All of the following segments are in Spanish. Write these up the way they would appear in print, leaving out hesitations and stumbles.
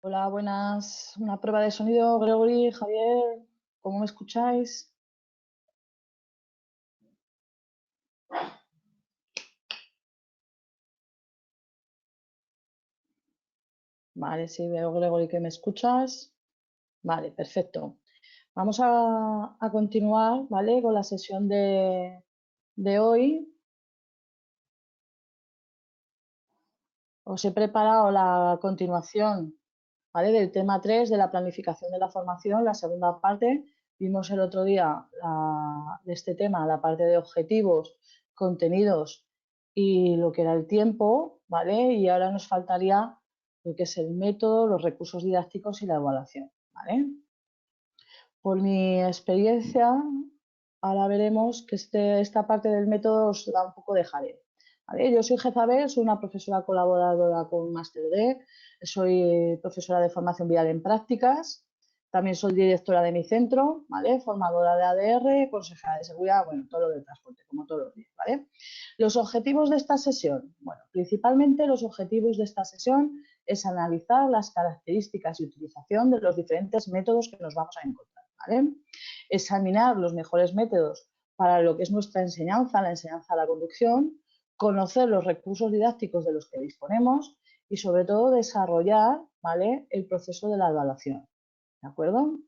Hola, buenas. Una prueba de sonido, Gregory, Javier, ¿cómo me escucháis? Vale, sí, veo, Gregory, que me escuchas. Vale, perfecto. Vamos a continuar, ¿vale? Con la sesión de hoy. Os he preparado la continuación, ¿vale? Del tema 3 de la planificación de la formación, la segunda parte. Vimos el otro día de este tema, la parte de objetivos, contenidos y lo que era el tiempo, ¿vale? Y ahora nos faltaría lo que es el método, los recursos didácticos y la evaluación, ¿vale? Por mi experiencia, ahora veremos que esta parte del método os da un poco de jaleo. ¿Vale? Yo soy Jezabel, soy una profesora colaboradora con Máster D, soy profesora de formación vial en prácticas, también soy directora de mi centro, ¿vale? Formadora de ADR, consejera de seguridad, bueno, todo lo del transporte, como todos los días, ¿vale? Los objetivos de esta sesión, bueno, principalmente los objetivos de esta sesión es analizar las características y utilización de los diferentes métodos que nos vamos a encontrar. ¿Vale? Examinar los mejores métodos para lo que es nuestra enseñanza, la enseñanza a la conducción, conocer los recursos didácticos de los que disponemos y sobre todo desarrollar, ¿vale?, el proceso de la evaluación. ¿De acuerdo?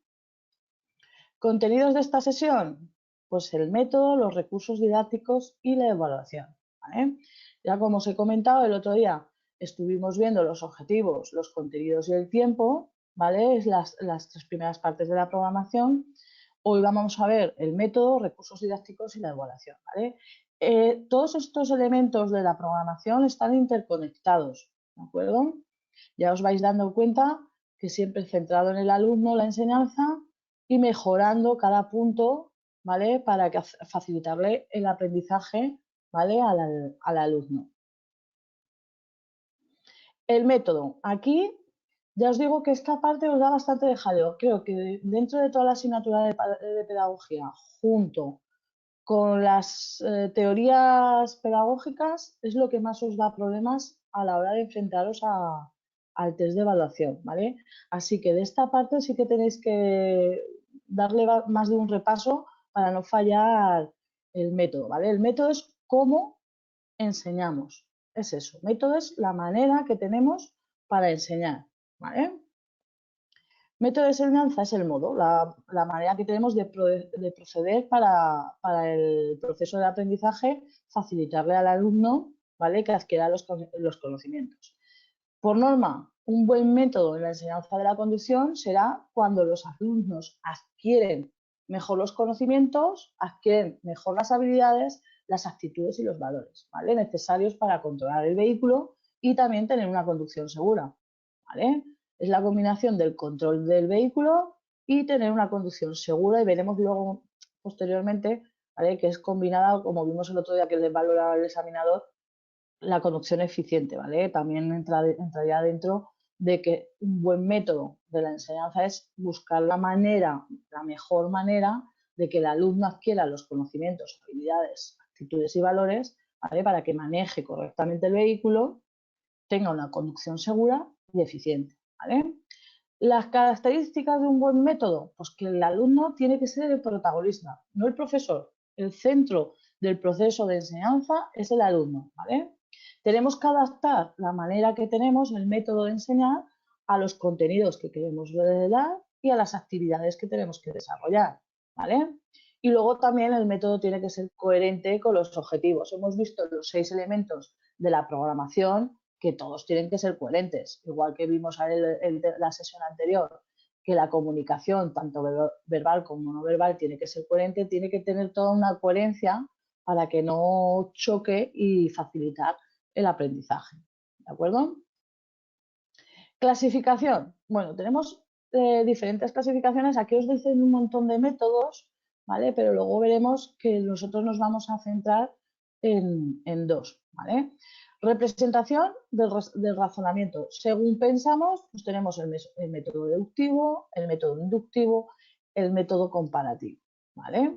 Contenidos de esta sesión, pues el método, los recursos didácticos y la evaluación. ¿Vale? Ya como os he comentado el otro día, estuvimos viendo los objetivos, los contenidos y el tiempo, ¿vale? Es las tres primeras partes de la programación. Hoy vamos a ver el método, recursos didácticos y la evaluación, ¿vale? Todos estos elementos de la programación están interconectados, ¿de acuerdo? Ya os vais dando cuenta que siempre centrado en el alumno, la enseñanza y mejorando cada punto, ¿vale? Para facilitarle el aprendizaje, ¿vale? Al alumno. El método. Aquí ya os digo que esta parte os da bastante de jaleo. Creo que dentro de toda la asignatura de pedagogía, junto con las teorías pedagógicas, es lo que más os da problemas a la hora de enfrentaros al test de evaluación, ¿vale? Así que de esta parte sí que tenéis que darle más de un repaso para no fallar el método, ¿vale? El método es cómo enseñamos, es eso. Método es la manera que tenemos para enseñar, ¿vale? Método de enseñanza es el modo, la manera que tenemos de proceder para el proceso de aprendizaje, facilitarle al alumno, ¿vale?, que adquiera los conocimientos. Por norma, un buen método en la enseñanza de la conducción será cuando los alumnos adquieren mejor los conocimientos, adquieren mejor las habilidades, las actitudes y los valores, ¿vale?, necesarios para controlar el vehículo y también tener una conducción segura, ¿vale? Es la combinación del control del vehículo y tener una conducción segura, y veremos luego posteriormente, ¿vale?, que es combinada, como vimos el otro día que les valoraba el examinador, la conducción eficiente, ¿vale? También entraría dentro de que un buen método de la enseñanza es buscar la mejor manera de que el alumno adquiera los conocimientos, habilidades, actitudes y valores, ¿vale?, para que maneje correctamente el vehículo, tenga una conducción segura y eficiente, ¿vale? Las características de un buen método, pues que el alumno tiene que ser el protagonista, no el profesor. El centro del proceso de enseñanza es el alumno, ¿vale? Tenemos que adaptar la manera que tenemos, el método de enseñar, a los contenidos que queremos dar y a las actividades que tenemos que desarrollar, ¿vale? Y luego también el método tiene que ser coherente con los objetivos. Hemos visto los 6 elementos de la programación, que todos tienen que ser coherentes, igual que vimos en la sesión anterior, que la comunicación, tanto verbal como no verbal, tiene que ser coherente, tiene que tener toda una coherencia para que no choque y facilitar el aprendizaje. ¿De acuerdo? Clasificación. Bueno, tenemos diferentes clasificaciones. Aquí os dicen un montón de métodos, ¿vale? Pero luego veremos que nosotros nos vamos a centrar en dos, ¿vale? Representación del razonamiento. Según pensamos, pues tenemos el método deductivo, el método inductivo, el método comparativo, ¿vale?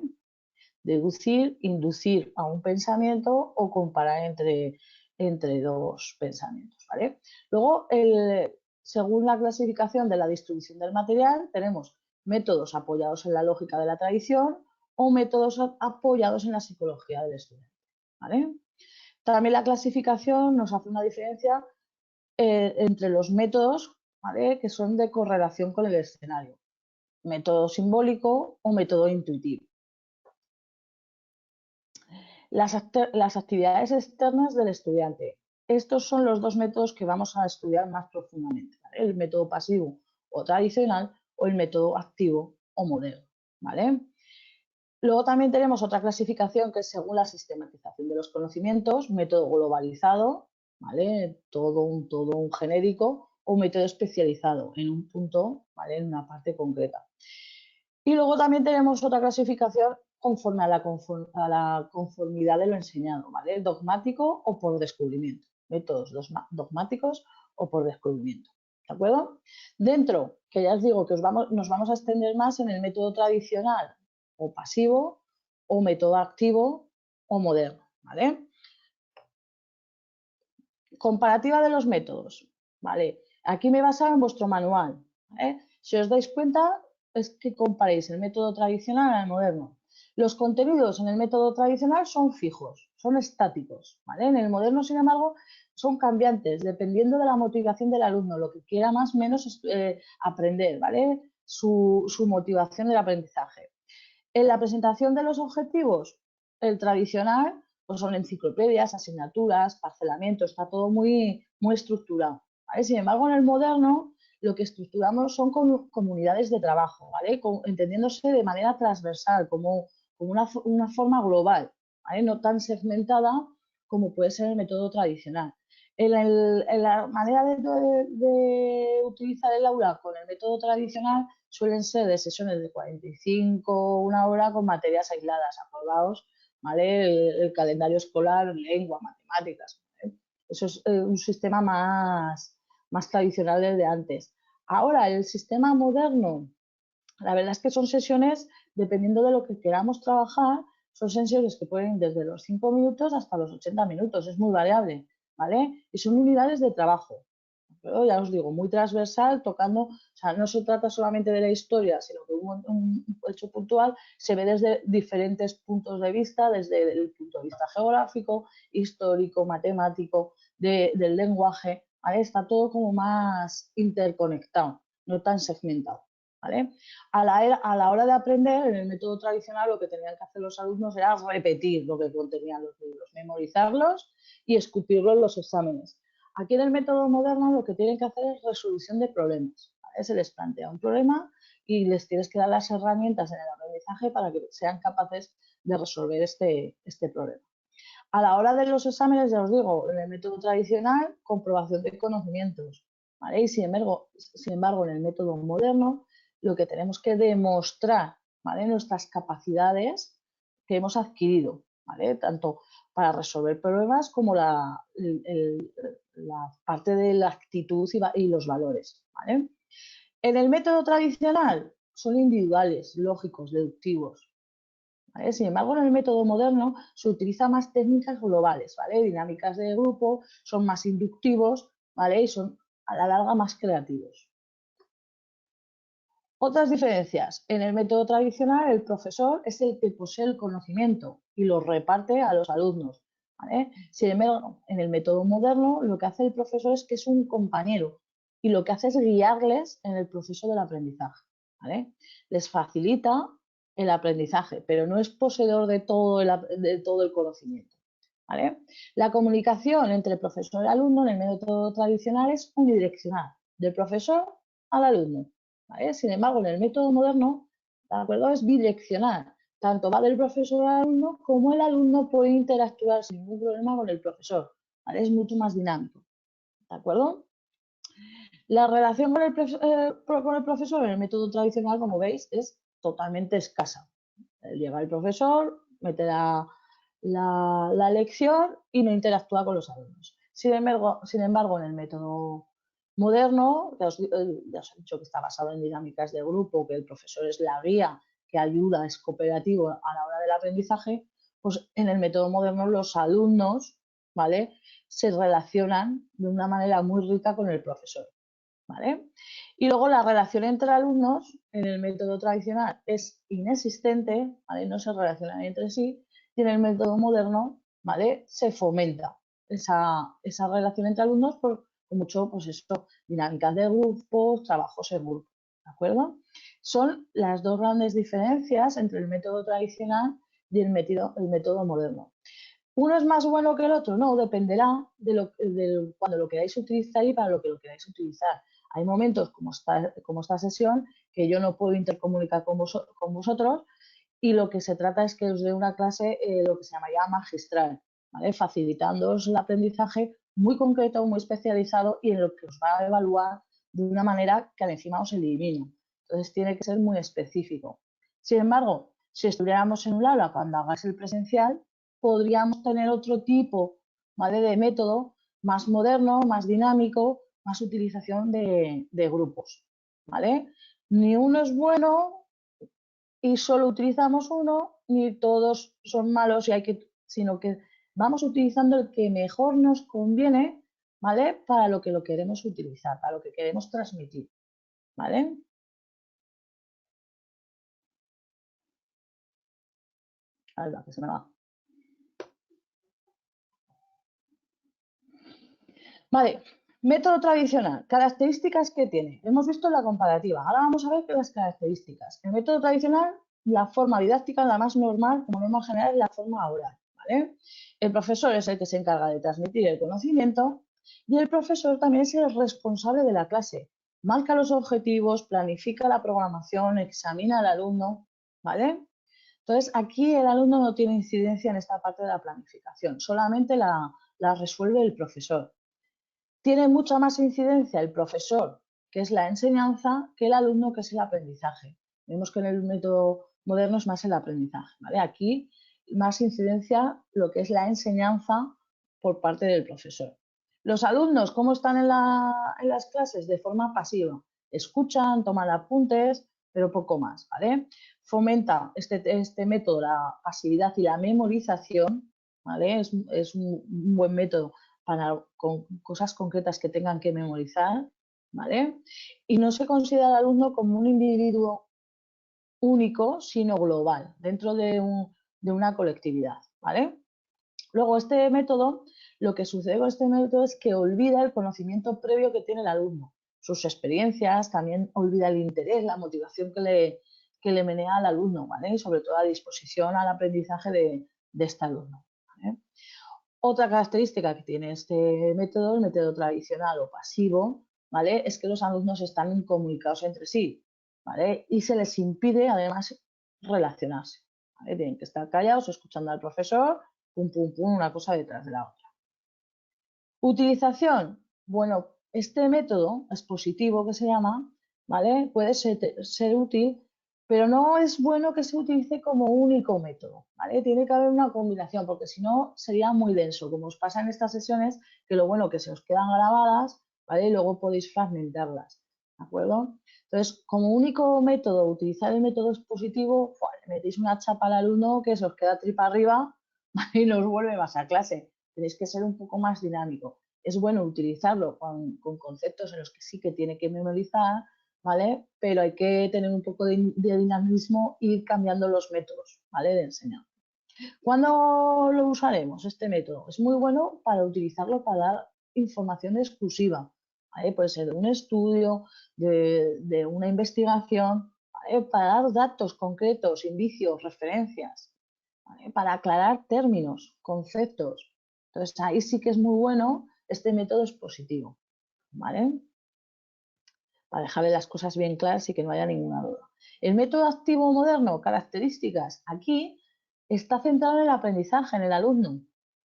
Deducir, inducir a un pensamiento o comparar entre dos pensamientos, ¿vale? Luego, según la clasificación de la distribución del material, tenemos métodos apoyados en la lógica de la tradición o métodos apoyados en la psicología del estudiante, ¿vale? También la clasificación nos hace una diferencia entre los métodos, ¿vale?, que son de correlación con el escenario, método simbólico o método intuitivo. Las actividades externas del estudiante. Estos son los dos métodos que vamos a estudiar más profundamente, ¿vale? El método pasivo o tradicional o el método activo o moderno, ¿vale? Luego también tenemos otra clasificación que es según la sistematización de los conocimientos, método globalizado, ¿vale? Todo un genérico, o método especializado en un punto, ¿vale?, en una parte concreta. Y luego también tenemos otra clasificación conforme a la conformidad de lo enseñado, ¿vale? Dogmático o por descubrimiento. Métodos dogmáticos o por descubrimiento. ¿De acuerdo? Dentro, que ya os digo que nos vamos a extender más en el método tradicional o pasivo o método activo o moderno, ¿vale? Comparativa de los métodos, ¿vale? Aquí me he basado en vuestro manual, ¿vale? Si os dais cuenta, es que comparéis el método tradicional al moderno. Los contenidos en el método tradicional son fijos, son estáticos, ¿vale? En el moderno, sin embargo, son cambiantes, dependiendo de la motivación del alumno, lo que quiera más o menos aprender, ¿vale? Su motivación del aprendizaje. En la presentación de los objetivos, el tradicional, pues son enciclopedias, asignaturas, parcelamiento, está todo muy estructurado, ¿vale? Sin embargo, en el moderno, lo que estructuramos son comunidades de trabajo, ¿vale? Entendiéndose de manera transversal, como una forma global, ¿vale? No tan segmentada como puede ser el método tradicional. En la manera de utilizar el aula con el método tradicional suelen ser de sesiones de 45, una hora con materias aisladas, acordaos, ¿vale? El calendario escolar, lengua, matemáticas, ¿vale? Eso es un sistema más tradicional desde antes. Ahora, el sistema moderno, la verdad es que son sesiones, dependiendo de lo que queramos trabajar, son sesiones que pueden ir desde los 5 minutos hasta los 80 minutos, es muy variable, ¿vale? Y son unidades de trabajo, pero ya os digo, muy transversal, tocando, o sea, no se trata solamente de la historia, sino que un hecho puntual se ve desde diferentes puntos de vista, desde el punto de vista geográfico, histórico, matemático, del lenguaje, ¿vale? Está todo como más interconectado, no tan segmentado, ¿vale? A la hora de aprender, en el método tradicional, lo que tenían que hacer los alumnos era repetir lo que contenían los libros, memorizarlos y escupirlo en los exámenes. Aquí en el método moderno lo que tienen que hacer es resolución de problemas, ¿vale? Se les plantea un problema y les tienes que dar las herramientas en el aprendizaje para que sean capaces de resolver este problema. A la hora de los exámenes, ya os digo, en el método tradicional, comprobación de conocimientos, ¿vale? Y sin embargo, en el método moderno, lo que tenemos que demostrar, ¿vale?, nuestras capacidades que hemos adquirido, ¿vale? Tanto para resolver problemas como la parte de la actitud y los valores, ¿vale? En el método tradicional son individuales, lógicos, deductivos, ¿vale? Sin embargo, en el método moderno se utilizan más técnicas globales, ¿vale? Dinámicas de grupo, son más inductivos, ¿vale? Y son a la larga más creativos. Otras diferencias. En el método tradicional, el profesor es el que posee el conocimiento y lo reparte a los alumnos, ¿vale? Sin embargo, en el método moderno, lo que hace el profesor es que es un compañero y lo que hace es guiarles en el proceso del aprendizaje, ¿vale? Les facilita el aprendizaje, pero no es poseedor de todo el conocimiento, ¿vale? La comunicación entre el profesor y el alumno en el método tradicional es unidireccional, del profesor al alumno, ¿vale? Sin embargo, en el método moderno, ¿de acuerdo?, es bidireccional. Tanto va del profesor al alumno como el alumno puede interactuar sin ningún problema con el profesor, ¿vale? Es mucho más dinámico, ¿de acuerdo? La relación con el profesor en el método tradicional, como veis, es totalmente escasa. Llega el profesor, mete la lección y no interactúa con los alumnos. Sin embargo, en el método moderno, ya os he dicho que está basado en dinámicas de grupo, que el profesor es la guía, que ayuda, es cooperativo a la hora del aprendizaje, pues en el método moderno los alumnos, ¿vale?, se relacionan de una manera muy rica con el profesor. ¿vale? Y luego la relación entre alumnos en el método tradicional es inexistente, ¿vale? No se relacionan entre sí, y en el método moderno, ¿vale? Se fomenta esa relación entre alumnos con mucho, pues eso, dinámicas de grupos, trabajos en grupo, ¿de acuerdo? Son las dos grandes diferencias entre el método tradicional y el método moderno. ¿Uno es más bueno que el otro? No, dependerá de cuando lo queráis utilizar y para lo que lo queráis utilizar. Hay momentos como esta sesión que yo no puedo intercomunicar con vosotros y lo que se trata es que os dé una clase, lo que se llama ya magistral, ¿vale? Facilitándoos el aprendizaje muy concreto, muy especializado y en lo que os va a evaluar de una manera que encima os elimina. Entonces tiene que ser muy específico. Sin embargo, si estuviéramos en un aula cuando hagáis el presencial, podríamos tener otro tipo, ¿vale? De método más moderno, más dinámico, más utilización de grupos, ¿vale? Ni uno es bueno y solo utilizamos uno, ni todos son malos sino que vamos utilizando el que mejor nos conviene, ¿vale? Para lo que lo queremos utilizar, para lo que queremos transmitir, ¿vale? Alba, que se me va. Vale, método tradicional, características que tiene. Hemos visto la comparativa, ahora vamos a ver las características. El método tradicional, la forma didáctica, la más normal, como norma general, es la forma oral, ¿vale? El profesor es el que se encarga de transmitir el conocimiento y el profesor también es el responsable de la clase. Marca los objetivos, planifica la programación, examina al alumno, ¿vale? Entonces, aquí el alumno no tiene incidencia en esta parte de la planificación, solamente la resuelve el profesor. Tiene mucha más incidencia el profesor, que es la enseñanza, que el alumno, que es el aprendizaje. Vemos que en el método moderno es más el aprendizaje, ¿vale? Aquí más incidencia lo que es la enseñanza por parte del profesor. Los alumnos, ¿cómo están en las clases? De forma pasiva. Escuchan, toman apuntes, pero poco más, ¿vale? Fomenta este método la pasividad y la memorización, ¿vale? Es un buen método con cosas concretas que tengan que memorizar, ¿vale? Y no se considera al alumno como un individuo único, sino global, dentro de una colectividad, ¿vale? Luego, este método, lo que sucede con este método es que olvida el conocimiento previo que tiene el alumno, sus experiencias, también olvida el interés, la motivación que le menea al alumno, ¿vale? Y sobre todo la disposición al aprendizaje de este alumno, ¿vale? Otra característica que tiene este método, el método tradicional o pasivo, ¿vale? Es que los alumnos están incomunicados entre sí, ¿vale? Y se les impide, además, relacionarse, ¿vale? Tienen que estar callados, escuchando al profesor, pum, pum, pum, una cosa detrás de la otra. Utilización. Bueno, este método expositivo que se llama, ¿vale? Puede ser útil, pero no es bueno que se utilice como único método, ¿vale? Tiene que haber una combinación, porque si no sería muy denso, como os pasa en estas sesiones, que lo bueno que se os quedan grabadas, ¿vale? Y luego podéis fragmentarlas, ¿de acuerdo? Entonces, como único método, utilizar el método expositivo, le metéis una chapa al alumno que se os queda tripa arriba, ¿vale? Y no os vuelve más a clase. Tenéis que ser un poco más dinámico. Es bueno utilizarlo con conceptos en los que sí que tiene que memorizar, ¿vale? Pero hay que tener un poco de dinamismo e ir cambiando los métodos, ¿vale? De enseñanza. ¿Cuándo lo usaremos este método? Es muy bueno para utilizarlo para dar información exclusiva, ¿vale? Puede ser de un estudio, de una investigación, ¿vale? Para dar datos concretos, indicios, referencias, ¿vale? Para aclarar términos, conceptos. Entonces ahí sí que es muy bueno este método expositivo, ¿vale? Para dejarle las cosas bien claras y que no haya ninguna duda. El método activo moderno, características, aquí está centrado en el aprendizaje, en el alumno,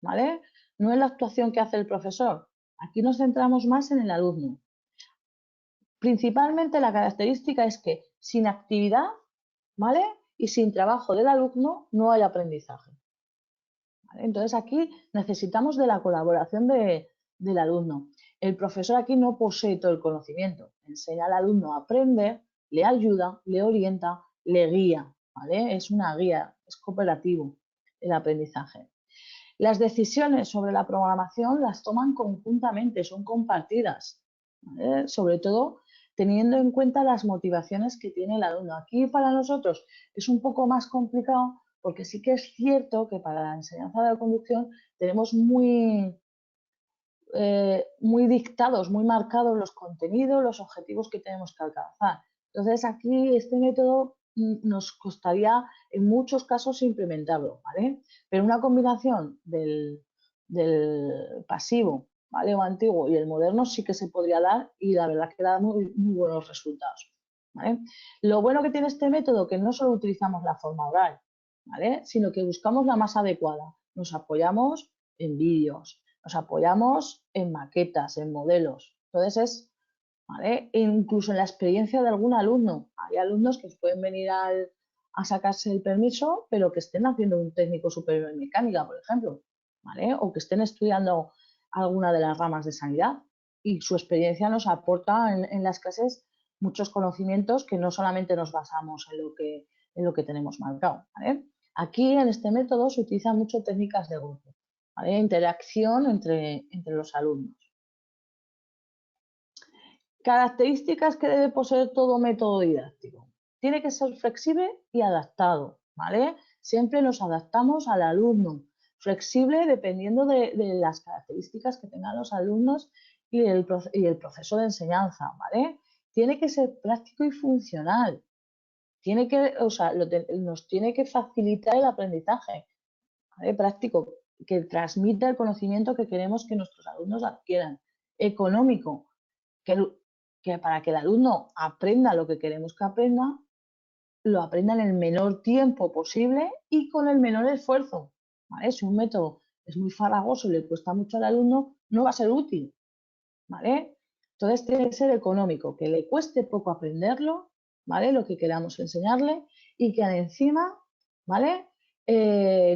¿vale? No en la actuación que hace el profesor. Aquí nos centramos más en el alumno. Principalmente la característica es que sin actividad, ¿vale? Y sin trabajo del alumno no hay aprendizaje. ¿Vale? Entonces aquí necesitamos de la colaboración del alumno. El profesor aquí no posee todo el conocimiento, enseña al alumno a aprender, le ayuda, le orienta, le guía, ¿vale? Es una guía, es cooperativo el aprendizaje. Las decisiones sobre la programación las toman conjuntamente, son compartidas, ¿vale? Sobre todo teniendo en cuenta las motivaciones que tiene el alumno. Aquí para nosotros es un poco más complicado porque sí que es cierto que para la enseñanza de la conducción tenemos muy dictados, muy marcados los contenidos, los objetivos que tenemos que alcanzar. Entonces aquí este método nos costaría en muchos casos implementarlo, ¿vale? Pero una combinación del pasivo, ¿vale? O antiguo y el moderno sí que se podría dar y la verdad que da muy buenos resultados, ¿vale? Lo bueno que tiene este método es que no solo utilizamos la forma oral, ¿vale? Sino que buscamos la más adecuada. Nos apoyamos en vídeos, nos apoyamos en maquetas, en modelos. Entonces ¿vale? E incluso en la experiencia de algún alumno. Hay alumnos que pueden venir a sacarse el permiso, pero que estén haciendo un técnico superior en mecánica, por ejemplo, ¿vale? O que estén estudiando alguna de las ramas de sanidad y su experiencia nos aporta en las clases muchos conocimientos que no solamente nos basamos en lo que tenemos marcado, ¿vale? Aquí en este método se utilizan mucho técnicas de grupo, ¿vale? Interacción entre los alumnos. Características que debe poseer todo método didáctico. Tiene que ser flexible y adaptado, ¿vale? Siempre nos adaptamos al alumno. Flexible dependiendo de las características que tengan los alumnos y el proceso de enseñanza, ¿vale? Tiene que ser práctico y funcional. Tiene que, o sea, nos tiene que facilitar el aprendizaje, ¿vale? Práctico, que transmita el conocimiento que queremos que nuestros alumnos adquieran. Económico, que, que para que el alumno aprenda lo que queremos que aprenda, lo aprenda en el menor tiempo posible y con el menor esfuerzo, ¿vale? Si un método es muy farragoso y le cuesta mucho al alumno, no va a ser útil, ¿vale? Entonces tiene que ser económico, que le cueste poco aprenderlo, ¿vale? Lo que queramos enseñarle y que encima, ¿vale?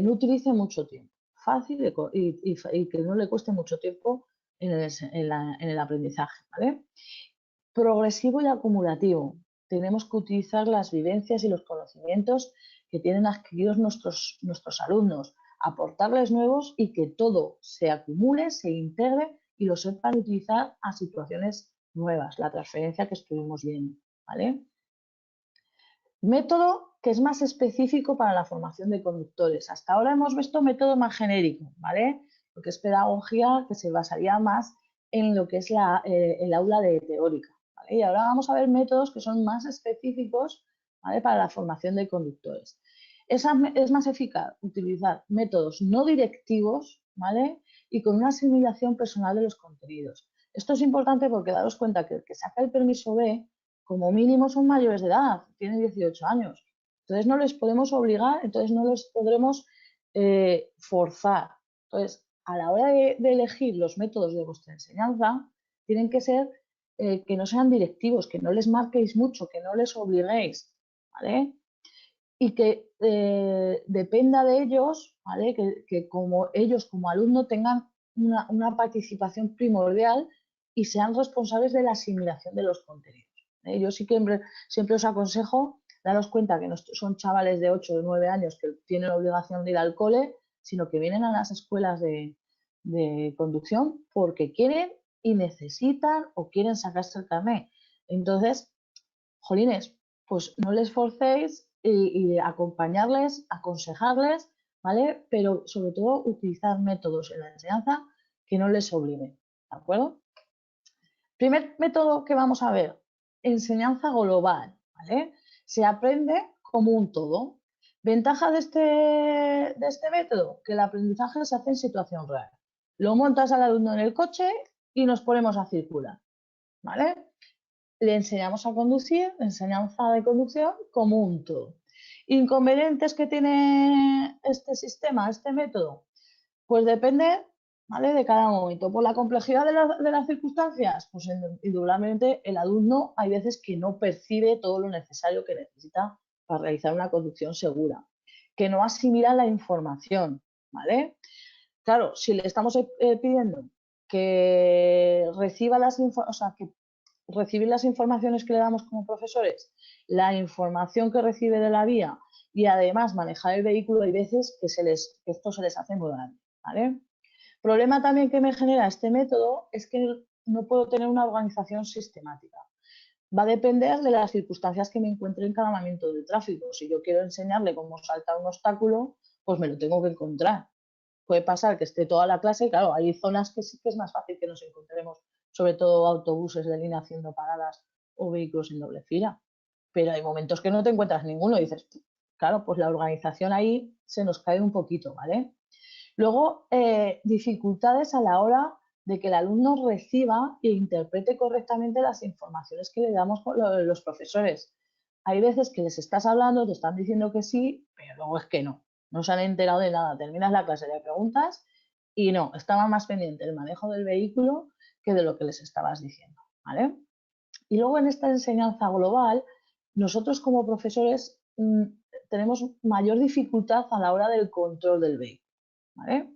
No utilice mucho tiempo, fácil y que no le cueste mucho tiempo en el aprendizaje, ¿vale? Progresivo y acumulativo. Tenemos que utilizar las vivencias y los conocimientos que tienen adquiridos nuestros alumnos, aportarles nuevos y que todo se acumule, se integre y lo sepan utilizar a situaciones nuevas, la transferencia que estuvimos viendo, ¿vale? Método que es más específico para la formación de conductores. Hasta ahora hemos visto método más genérico, ¿vale? Lo que es pedagogía que se basaría más en lo que es el aula de teórica, ¿vale? Y ahora vamos a ver métodos que son más específicos, ¿vale? Para la formación de conductores. Es más eficaz utilizar métodos no directivos, ¿vale? Y con una asimilación personal de los contenidos. Esto es importante porque daros cuenta que el que saca el permiso B como mínimo son mayores de edad, tienen 18 años. Entonces no les podemos obligar, entonces no les podremos forzar. Entonces, a la hora de elegir los métodos de vuestra enseñanza, tienen que ser que no sean directivos, que no les marquéis mucho, que no les obliguéis, ¿vale? Y que dependa de ellos, ¿vale? Que como ellos como alumno tengan una participación primordial y sean responsables de la asimilación de los contenidos. Yo sí que siempre os aconsejo daros cuenta que no son chavales de 8 o 9 años que tienen obligación de ir al cole, sino que vienen a las escuelas de conducción porque quieren y necesitan o quieren sacarse el carnet. Entonces, jolines, pues no les forcéis y acompañarles, aconsejarles, ¿vale? Pero sobre todo utilizar métodos en la enseñanza que no les obliguen, ¿de acuerdo? Primer método que vamos a ver, enseñanza global, ¿vale? Se aprende como un todo. Ventaja de este método, que el aprendizaje se hace en situación real. Lo montas al alumno en el coche y nos ponemos a circular, ¿vale? Le enseñamos a conducir, enseñanza de conducción como un todo. Inconvenientes que tiene este sistema, este método, pues depende, ¿vale? De cada momento. Por la complejidad de las circunstancias, pues indudablemente el alumno hay veces que no percibe todo lo necesario que necesita para realizar una conducción segura, que no asimila la información, ¿vale? Claro, si le estamos pidiendo que reciba o sea, que recibir las informaciones que le damos como profesores, la información que recibe de la vía y además manejar el vehículo, hay veces que esto se les hace muy grande, ¿vale? Problema también que me genera este método es que no puedo tener una organización sistemática. Va a depender de las circunstancias que me encuentre en cada momento del tráfico. Si yo quiero enseñarle cómo saltar un obstáculo, pues me lo tengo que encontrar. Puede pasar que esté toda la clase, claro, hay zonas que sí que es más fácil que nos encontremos, sobre todo autobuses de línea haciendo paradas o vehículos en doble fila. Pero hay momentos que no te encuentras ninguno y dices, claro, pues la organización ahí se nos cae un poquito, ¿vale? Luego, dificultades a la hora de que el alumno reciba e interprete correctamente las informaciones que le damos los profesores. Hay veces que les estás hablando, te están diciendo que sí, pero luego es que no se han enterado de nada. Terminas la clase, de preguntas y no, estaban más pendiente del manejo del vehículo que de lo que les estabas diciendo, ¿vale? Y luego en esta enseñanza global, nosotros como profesores tenemos mayor dificultad a la hora del control del vehículo, ¿vale?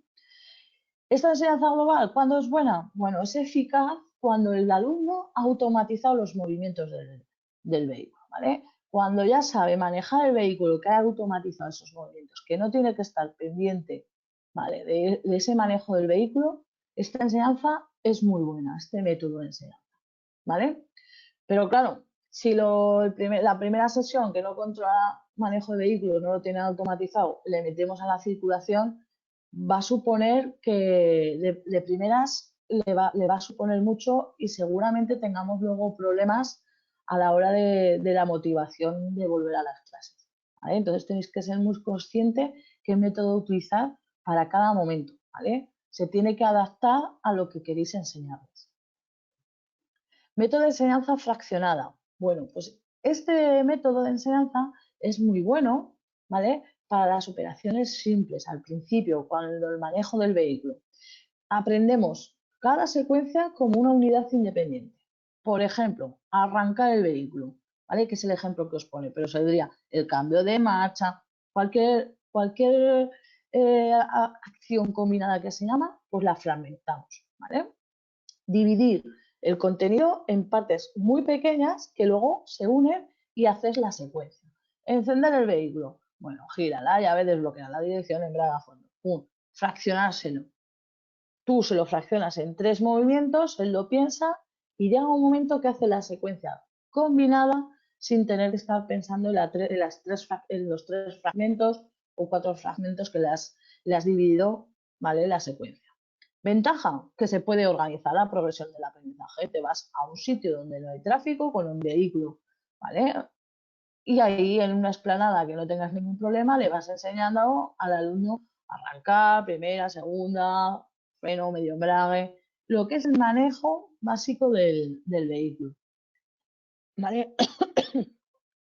Esta enseñanza global, ¿cuándo es buena? Bueno, es eficaz cuando el alumno ha automatizado los movimientos del vehículo, ¿vale? Cuando ya sabe manejar el vehículo, que ha automatizado esos movimientos, que no tiene que estar pendiente, ¿vale? de ese manejo del vehículo, esta enseñanza es muy buena, este método de enseñanza, ¿vale? Pero claro, si la primera sesión que no controla manejo de vehículos, no lo tiene automatizado, le metemos a la circulación, va a suponer que de primeras le va a suponer mucho y seguramente tengamos luego problemas a la hora de la motivación de volver a las clases, ¿vale? Entonces tenéis que ser muy consciente qué método utilizar para cada momento, ¿vale? Se tiene que adaptar a lo que queréis enseñarles. Método de enseñanza fraccionada. Bueno, pues este método de enseñanza es muy bueno, ¿vale? Para las operaciones simples, al principio, cuando el manejo del vehículo. Aprendemos cada secuencia como una unidad independiente. Por ejemplo, arrancar el vehículo, ¿vale? Que es el ejemplo que os pone, pero sería el cambio de marcha, cualquier acción combinada que se llama, pues la fragmentamos, ¿vale? Dividir el contenido en partes muy pequeñas que luego se unen y haces la secuencia. Encender el vehículo. Bueno, gira la llave, desbloquea la dirección, embrague a fondo. ¡Pum! Fraccionárselo. Tú se lo fraccionas en 3 movimientos, él lo piensa y llega un momento que hace la secuencia combinada sin tener que estar pensando en los 3 fragmentos o 4 fragmentos que le has dividido, ¿vale? La secuencia. Ventaja, que se puede organizar la progresión del aprendizaje. Te vas a un sitio donde no hay tráfico con un vehículo, ¿vale? Y ahí en una explanada que no tengas ningún problema le vas enseñando al alumno a arrancar, primera, segunda, freno, medio embrague, lo que es el manejo básico del vehículo, ¿vale?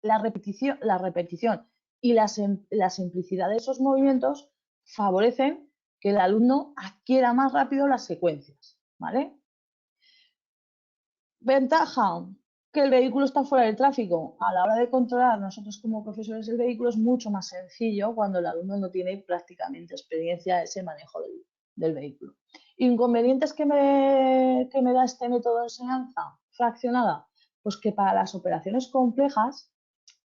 La repetición y la simplicidad de esos movimientos favorecen que el alumno adquiera más rápido las secuencias, ¿vale? Ventaja, que el vehículo está fuera del tráfico. A la hora de controlar nosotros como profesores el vehículo es mucho más sencillo cuando el alumno no tiene prácticamente experiencia en ese manejo del vehículo. Inconvenientes que me da este método de enseñanza fraccionada, pues que para las operaciones complejas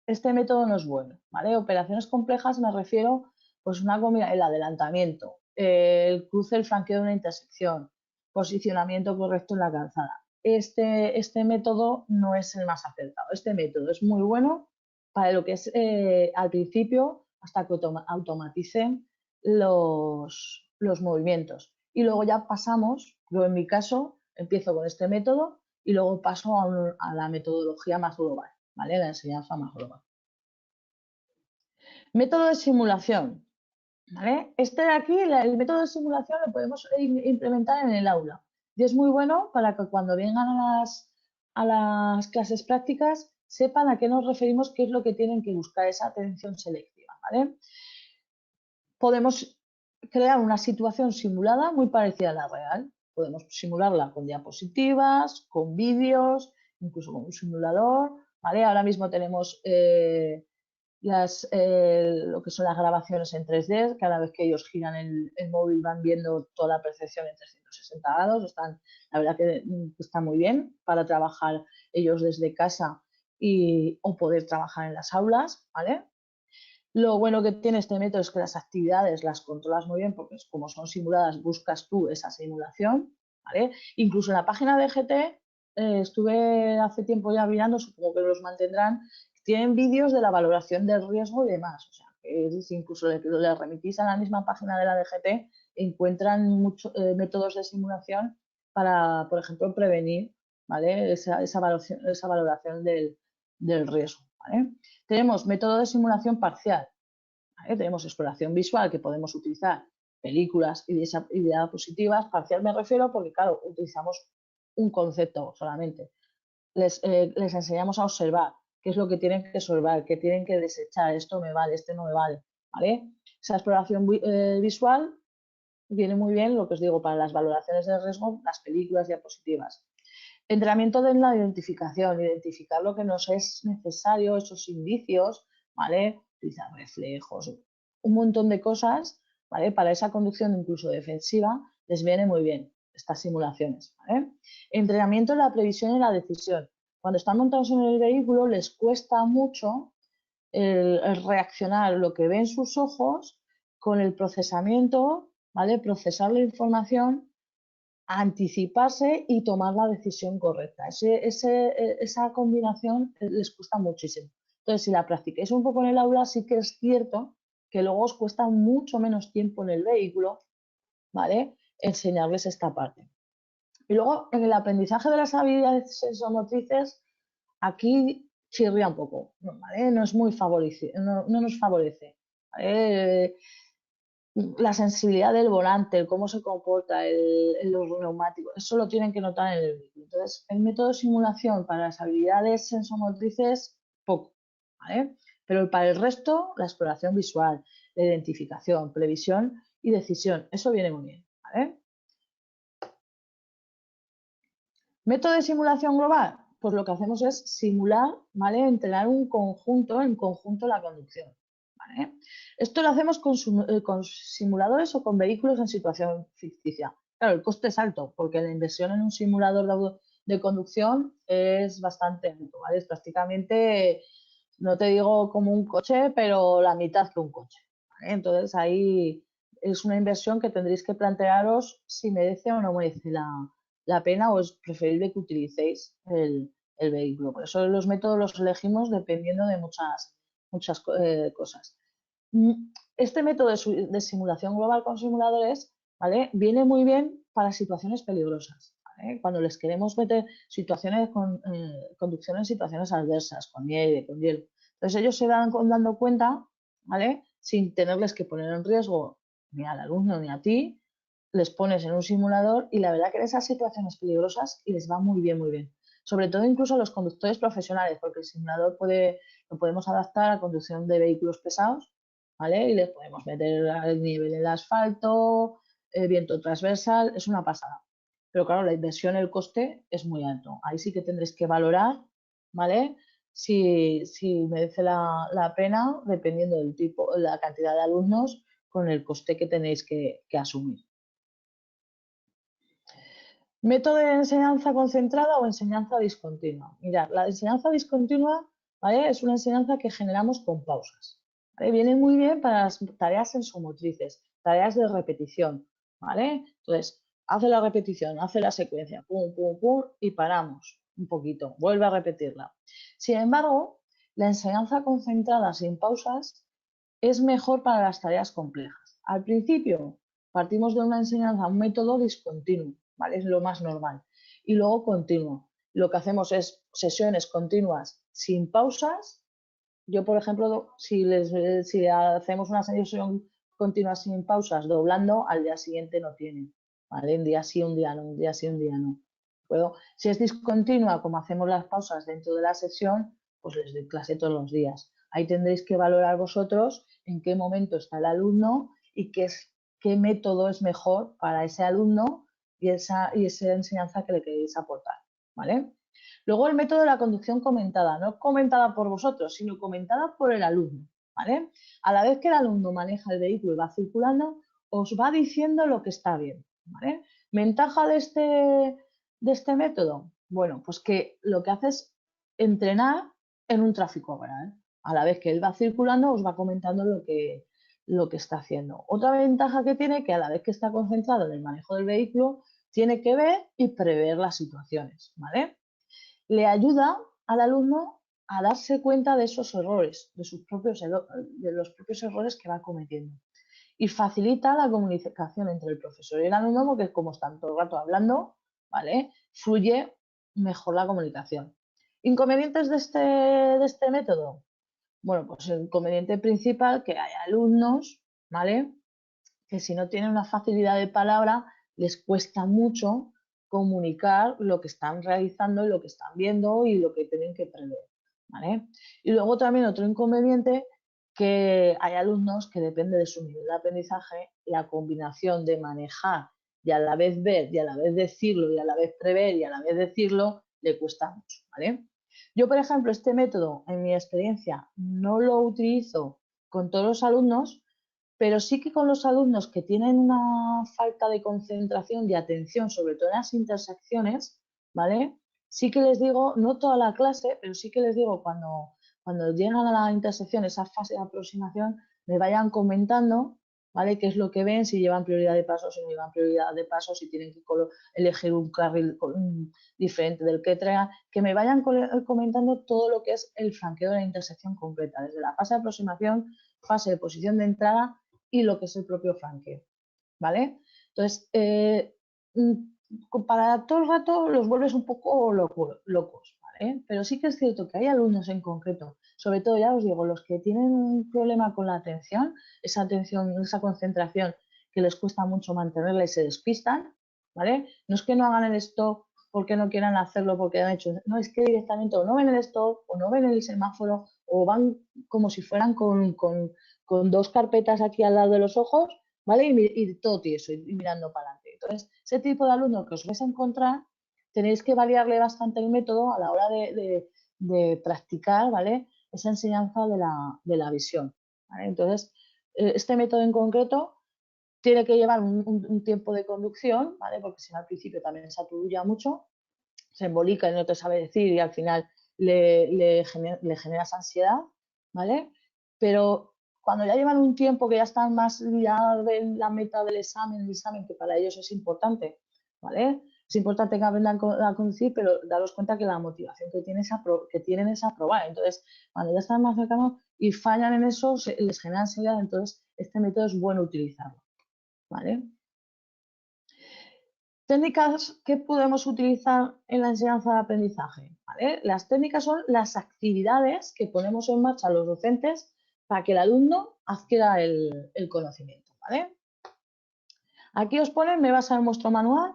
este método no es bueno, ¿vale? Operaciones complejas me refiero pues una combinación, el adelantamiento, el cruce, el flanqueo de una intersección, posicionamiento correcto en la calzada. Este método no es el más acertado. Este método es muy bueno para lo que es al principio hasta que automaticen los movimientos. Y luego ya pasamos, yo en mi caso empiezo con este método y luego paso a la metodología más global, ¿vale? La enseñanza más global. Método de simulación, ¿vale? Este de aquí, el método de simulación lo podemos implementar en el aula. Y es muy bueno para que cuando vengan a las clases prácticas sepan a qué nos referimos, qué es lo que tienen que buscar, esa atención selectiva, ¿vale? Podemos crear una situación simulada muy parecida a la real. Podemos simularla con diapositivas, con vídeos, incluso con un simulador, ¿vale? Ahora mismo tenemos lo que son las grabaciones en 3D, cada vez que ellos giran el móvil van viendo toda la percepción en 360 grados, la verdad que está muy bien para trabajar ellos desde casa o poder trabajar en las aulas, ¿vale? Lo bueno que tiene este método es que las actividades las controlas muy bien porque como son simuladas buscas tú esa simulación, ¿vale? Incluso en la página de GT, estuve hace tiempo ya mirando, supongo que los mantendrán, tienen vídeos de la valoración del riesgo y demás. O sea, que si incluso le remitís a la misma página de la DGT, encuentran muchos métodos de simulación para, por ejemplo, prevenir, ¿vale? Esa valoración del riesgo, ¿vale? Tenemos método de simulación parcial, ¿vale? Tenemos exploración visual, que podemos utilizar películas y diapositivas. Parcial me refiero porque, claro, utilizamos un concepto solamente. Les enseñamos a observar qué es lo que tienen que observar, qué tienen que desechar, esto me vale, este no me vale, ¿vale? Esa exploración visual viene muy bien, lo que os digo, para las valoraciones de riesgo, las películas, diapositivas. Entrenamiento de la identificación, identificar lo que nos es necesario, esos indicios, ¿vale? Utilizar reflejos, un montón de cosas, ¿vale? Para esa conducción incluso defensiva les viene muy bien estas simulaciones, ¿vale? Entrenamiento de la previsión y la decisión. Cuando están montados en el vehículo les cuesta mucho el reaccionar lo que ven sus ojos con el procesamiento, ¿vale? Procesar la información, anticiparse y tomar la decisión correcta. Esa combinación les cuesta muchísimo. Entonces, si la practicáis un poco en el aula, sí que es cierto que luego os cuesta mucho menos tiempo en el vehículo, ¿vale? Enseñarles esta parte. Y luego, en el aprendizaje de las habilidades sensomotrices, aquí chirría un poco, ¿vale? No es muy no nos favorece, ¿vale? La sensibilidad del volante, cómo se comporta los neumáticos, eso lo tienen que notar en el vehículo. Entonces, el método de simulación para las habilidades sensomotrices, poco, ¿vale? Pero para el resto, la exploración visual, la identificación, previsión y decisión, eso viene muy bien, ¿vale? Método de simulación global, pues lo que hacemos es simular, ¿vale? Entrenar en conjunto la conducción, ¿vale? Esto lo hacemos con simuladores o con vehículos en situación ficticia. Claro, el coste es alto porque la inversión en un simulador de conducción es bastante alto, ¿vale? Es prácticamente, no te digo como un coche, pero la mitad que un coche, ¿vale? Entonces ahí es una inversión que tendréis que plantearos si merece o no merece la pena o es preferible que utilicéis el vehículo. Por eso los métodos los elegimos dependiendo de muchas cosas. Este método de simulación global con simuladores, ¿vale? Viene muy bien para situaciones peligrosas, ¿vale? Cuando les queremos meter situaciones conducción en situaciones adversas, con nieve, con hielo. Entonces ellos se van dando cuenta, ¿vale? Sin tenerles que poner en riesgo ni al alumno ni a ti, les pones en un simulador y la verdad que en esas situaciones peligrosas les va muy bien, muy bien. Sobre todo incluso a los conductores profesionales, porque el simulador lo podemos adaptar a conducción de vehículos pesados, ¿vale? Y les podemos meter al nivel del asfalto, viento transversal, es una pasada. Pero claro, la inversión, el coste es muy alto. Ahí sí que tendréis que valorar, ¿vale? Si merece la pena, dependiendo del tipo, la cantidad de alumnos, con el coste que tenéis que asumir. Método de enseñanza concentrada o enseñanza discontinua. Mirad, la enseñanza discontinua, ¿vale? Es una enseñanza que generamos con pausas, ¿vale? Viene muy bien para las tareas sensomotrices, tareas de repetición, ¿vale? Entonces, hace la repetición, hace la secuencia, pum, pum, pum, y paramos un poquito, vuelve a repetirla. Sin embargo, la enseñanza concentrada sin pausas es mejor para las tareas complejas. Al principio partimos de una enseñanza, un método discontinuo, ¿vale? Es lo más normal. Y luego continuo. Lo que hacemos es sesiones continuas sin pausas. Yo, por ejemplo, si hacemos una sesión continua sin pausas, doblando, al día siguiente no tienen, ¿vale? Un día sí, un día no, un día sí, un día no. Si es discontinua, como hacemos las pausas dentro de la sesión, pues les doy clase todos los días. Ahí tendréis que valorar vosotros en qué momento está el alumno y qué método es mejor para ese alumno y esa enseñanza que le queréis aportar, ¿vale? Luego el método de la conducción comentada, no comentada por vosotros, sino comentada por el alumno, ¿vale? A la vez que el alumno maneja el vehículo y va circulando, os va diciendo lo que está bien, ¿vale? ¿Ventaja de este método? Bueno, pues que lo que hace es entrenar en un tráfico real. A la vez que él va circulando, os va comentando lo que está haciendo. Otra ventaja que tiene, que a la vez que está concentrado en el manejo del vehículo, tiene que ver y prever las situaciones, ¿vale? Le ayuda al alumno a darse cuenta de esos errores, de los propios errores que va cometiendo. Y facilita la comunicación entre el profesor y el alumno porque como están todo el rato hablando, ¿vale? Fluye mejor la comunicación. ¿Inconvenientes de este método? Bueno, pues el inconveniente principal que hay alumnos, ¿vale? Que si no tienen una facilidad de palabra, les cuesta mucho comunicar lo que están realizando y lo que están viendo y lo que tienen que prever, ¿vale? Y luego también otro inconveniente, que hay alumnos que depende de su nivel de aprendizaje, la combinación de manejar y a la vez ver y a la vez decirlo y a la vez prever y a la vez decirlo, le cuesta mucho, ¿vale? Yo, por ejemplo, este método, en mi experiencia, no lo utilizo con todos los alumnos, pero sí que con los alumnos que tienen una falta de concentración y atención, sobre todo en las intersecciones, ¿vale? Sí que les digo, no toda la clase, pero sí que les digo cuando llegan a la intersección, esa fase de aproximación, me vayan comentando, ¿vale? Qué es lo que ven, si llevan prioridad de paso, si no llevan prioridad de paso, si tienen que elegir un carril diferente del que traigan, que me vayan comentando todo lo que es el franqueo de la intersección completa, desde la fase de aproximación, fase de posición de entrada y lo que es el propio franqueo, ¿vale? Entonces, para todo el rato los vuelves un poco locos, ¿vale? Pero sí que es cierto que hay alumnos en concreto, sobre todo, ya os digo, los que tienen un problema con la atención, esa concentración que les cuesta mucho mantenerla y se despistan, ¿vale? No es que no hagan el stop porque no quieran hacerlo porque han hecho, no, es que directamente o no ven el stop o no ven el semáforo o van como si fueran con dos carpetas aquí al lado de los ojos, ¿vale? Y todo tieso, y mirando para adelante. Entonces, ese tipo de alumno que os vais a encontrar, tenéis que variarle bastante el método a la hora de practicar, ¿vale? Esa enseñanza de la visión, ¿vale? Entonces, este método en concreto tiene que llevar un tiempo de conducción, ¿vale? Porque si no al principio también se aturulla mucho, se embolica y no te sabe decir y al final le generas ansiedad, ¿vale? Pero cuando ya llevan un tiempo que ya están más ya de la meta del examen, el examen que para ellos es importante, ¿vale? Es importante que aprendan a conducir, pero daros cuenta que la motivación que tienen es aprobar. Entonces, cuando ya están más cercanos y fallan en eso, les genera ansiedad, entonces este método es bueno utilizarlo, ¿vale? Técnicas que podemos utilizar en la enseñanza de aprendizaje, ¿vale? Las técnicas son las actividades que ponemos en marcha los docentes para que el alumno adquiera el conocimiento, ¿vale? Aquí os ponen, me basa en vuestro manual,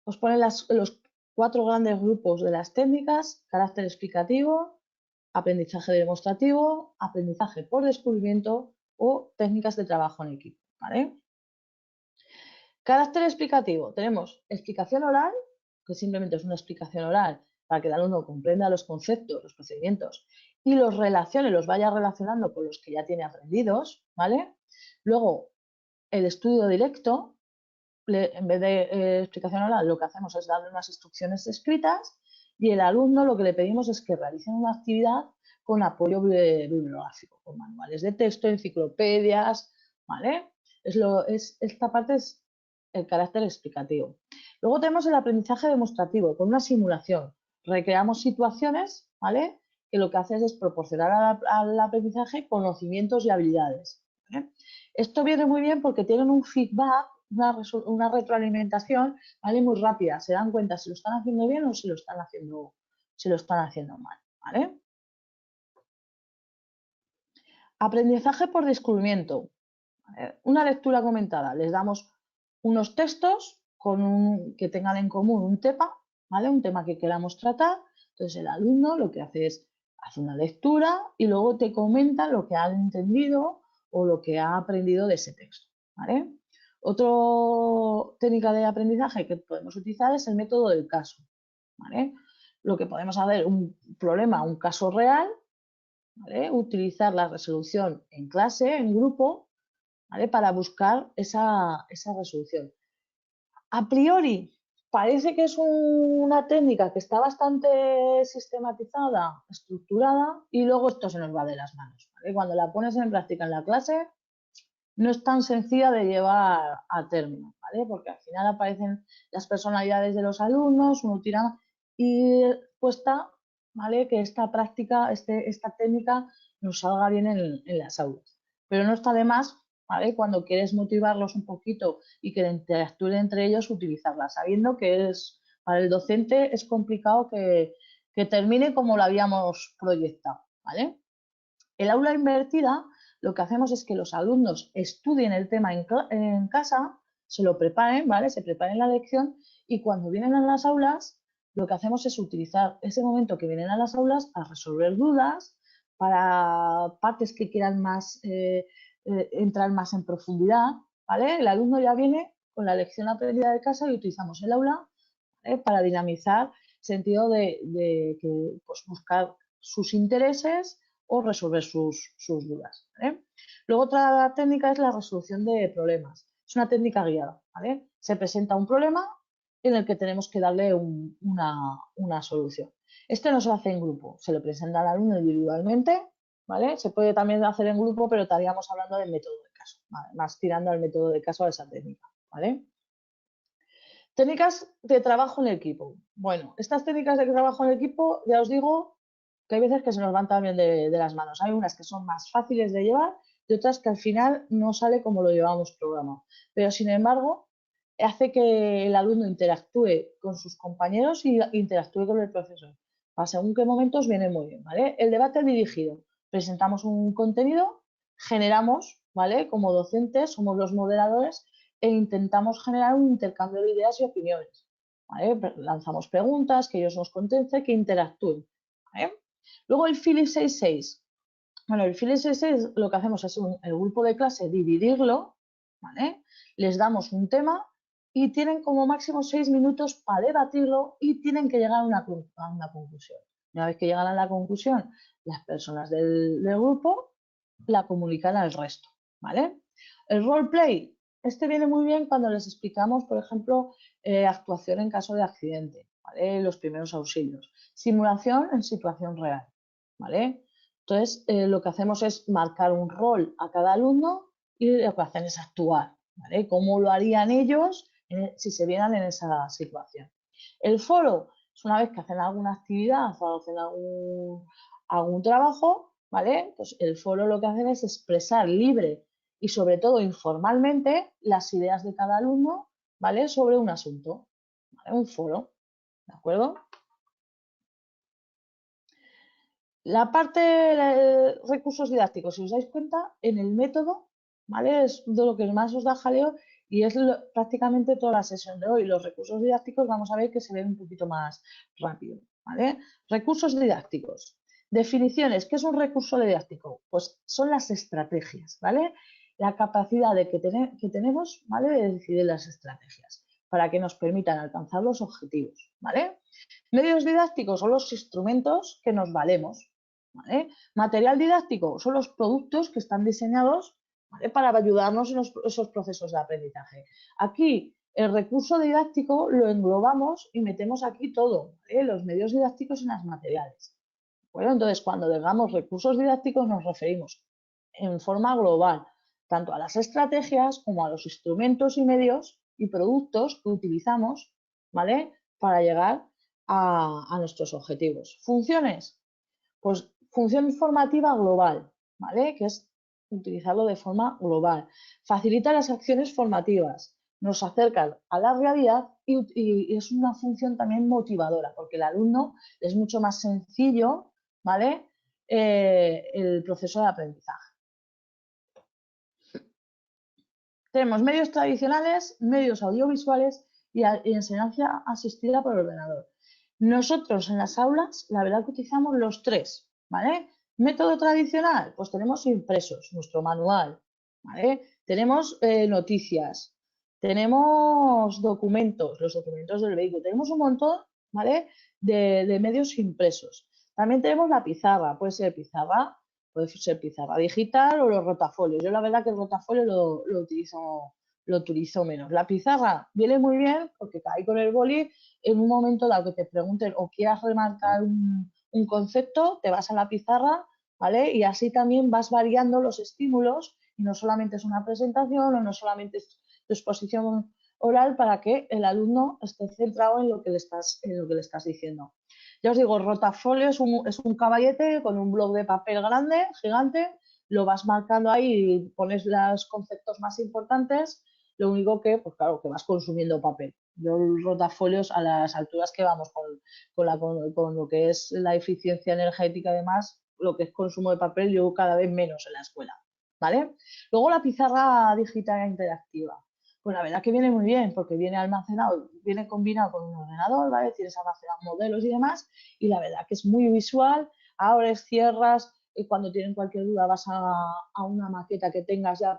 os ponen los 4 grandes grupos de las técnicas: carácter explicativo, aprendizaje demostrativo, aprendizaje por descubrimiento o técnicas de trabajo en equipo, ¿vale? Carácter explicativo. Tenemos explicación oral, que simplemente es una explicación oral para que el alumno comprenda los conceptos, los procedimientos y los relacione, los vaya relacionando con los que ya tiene aprendidos, ¿vale? Luego, el estudio directo, en vez de explicación oral, lo que hacemos es darle unas instrucciones escritas y el alumno lo que le pedimos es que realicen una actividad con apoyo bibliográfico, con manuales de texto, enciclopedias, ¿vale? Esta parte es el carácter explicativo. Luego tenemos el aprendizaje demostrativo, con una simulación. Recreamos situaciones, ¿vale? Que lo que hace es proporcionar al aprendizaje conocimientos y habilidades, ¿vale? Esto viene muy bien porque tienen un feedback, una retroalimentación, ¿vale? Muy rápida. Se dan cuenta si lo están haciendo bien o si lo están haciendo mal, ¿vale? Aprendizaje por descubrimiento. Una lectura comentada. Les damos unos textos que tengan en común un tema, ¿vale? Un tema que queramos tratar. Entonces el alumno lo que hace es hace una lectura y luego te comenta lo que ha entendido o lo que ha aprendido de ese texto, ¿vale? Otra técnica de aprendizaje que podemos utilizar es el método del caso, ¿vale? Lo que podemos hacer, un problema, un caso real, ¿vale? Utilizar la resolución en clase, en grupo, ¿vale? Para buscar esa resolución. A priori, parece que es una técnica que está bastante sistematizada, estructurada, y luego esto se nos va de las manos, ¿vale? Cuando la pones en práctica en la clase, no es tan sencilla de llevar a término, ¿vale? Porque al final aparecen las personalidades de los alumnos, uno tira y cuesta, ¿vale? Que esta práctica, esta técnica nos salga bien en las aulas. Pero no está de más, ¿vale? Cuando quieres motivarlos un poquito y que interactúen entre ellos, utilizarla, sabiendo que para el docente es complicado que termine como lo habíamos proyectado, ¿vale? El aula invertida, lo que hacemos es que los alumnos estudien el tema en casa, se lo preparen, ¿vale? Se preparen la lección y cuando vienen a las aulas, lo que hacemos es utilizar ese momento que vienen a las aulas a resolver dudas para partes que quieran más, entrar más en profundidad, ¿vale? El alumno ya viene con la lección aprendida de casa y utilizamos el aula, ¿vale? Para dinamizar sentido de que, pues, buscar sus intereses o resolver sus dudas, ¿vale? Luego otra técnica es la resolución de problemas. Es una técnica guiada, ¿vale? Se presenta un problema en el que tenemos que darle una solución. Este no se hace en grupo, se le presenta al alumno individualmente, ¿vale? Se puede también hacer en grupo, pero estaríamos hablando del método de caso, ¿vale? Más tirando al método de caso a esa técnica, ¿vale? Técnicas de trabajo en equipo. Bueno, estas técnicas de trabajo en equipo, ya os digo que hay veces que se nos van también de las manos. Hay unas que son más fáciles de llevar y otras que al final no sale como lo llevamos programado. Pero sin embargo, hace que el alumno interactúe con sus compañeros y interactúe con el profesor. A según qué momentos viene muy bien, ¿vale? El debate dirigido. Presentamos un contenido, generamos, ¿vale? Como docentes somos los moderadores e intentamos generar un intercambio de ideas y opiniones, ¿vale? Lanzamos preguntas, que ellos nos contesten, que interactúen, ¿vale? Luego el Philip 66. Bueno, el Philip 66 lo que hacemos es el grupo de clase dividirlo, ¿vale? Les damos un tema y tienen como máximo 6 minutos para debatirlo y tienen que llegar a una conclusión. Una vez que llegan a la conclusión, las personas del grupo la comunican al resto, ¿vale? El roleplay, este viene muy bien cuando les explicamos, por ejemplo, actuación en caso de accidente, ¿vale? Los primeros auxilios. Simulación en situación real, ¿vale? Entonces, lo que hacemos es marcar un rol a cada alumno y lo que hacen es actuar, ¿vale? ¿Cómo lo harían ellos si se vieran en esa situación? El foro es una vez que hacen alguna actividad o hacen algún trabajo, ¿vale? Pues el foro lo que hacen es expresar libre y sobre todo informalmente las ideas de cada alumno, ¿vale? Sobre un asunto, ¿vale? Un foro, ¿de acuerdo? La parte de recursos didácticos, si os dais cuenta, en el método, ¿vale? Es de lo que más os da jaleo y es prácticamente toda la sesión de hoy. Los recursos didácticos vamos a ver que se ven un poquito más rápido, ¿vale? Recursos didácticos. Definiciones. ¿Qué es un recurso didáctico? Pues son las estrategias, ¿vale? La capacidad que tenemos, ¿vale? De decidir las estrategias para que nos permitan alcanzar los objetivos, ¿vale? Medios didácticos son los instrumentos que nos valemos, ¿vale? Material didáctico son los productos que están diseñados, ¿vale? Para ayudarnos en esos procesos de aprendizaje. Aquí el recurso didáctico lo englobamos y metemos aquí todo, ¿vale? Los medios didácticos y los materiales. Bueno, entonces cuando digamos recursos didácticos nos referimos en forma global tanto a las estrategias como a los instrumentos y medios y productos que utilizamos, ¿vale? Para llegar a nuestros objetivos. Funciones, pues función formativa global, ¿vale? Que es utilizarlo de forma global. Facilita las acciones formativas, nos acercan a la realidad y es una función también motivadora, porque el alumno es mucho más sencillo, ¿vale? El proceso de aprendizaje. Tenemos medios tradicionales, medios audiovisuales y enseñanza asistida por ordenador. Nosotros en las aulas, la verdad que utilizamos los tres, ¿vale? Método tradicional, pues tenemos impresos, nuestro manual, ¿vale? Tenemos noticias, tenemos documentos, los documentos del vehículo, tenemos un montón, ¿vale? De medios impresos. También tenemos la pizarra, puede ser pizarra digital o los rotafolios. Yo la verdad que el rotafolio lo utilizo menos. La pizarra viene muy bien porque cae con el boli en un momento dado que te pregunten o quieras remarcar un concepto, te vas a la pizarra, ¿vale? Y así también vas variando los estímulos y no solamente es una presentación o no solamente es tu exposición oral para que el alumno esté centrado en lo que le estás diciendo. Ya os digo, rotafolio es un caballete con un bloc de papel grande, gigante, lo vas marcando ahí y pones los conceptos más importantes, lo único que, pues claro, que vas consumiendo papel. Yo el rotafolios a las alturas que vamos con lo que es la eficiencia energética y demás, lo que es consumo de papel, yo cada vez menos en la escuela, ¿vale? Luego la pizarra digital interactiva. Pues la verdad que viene muy bien porque viene almacenado, viene combinado con un ordenador, ¿vale? Tienes almacenados modelos y demás, y la verdad que es muy visual, abres, cierras, y cuando tienen cualquier duda vas a una maqueta que tengas ya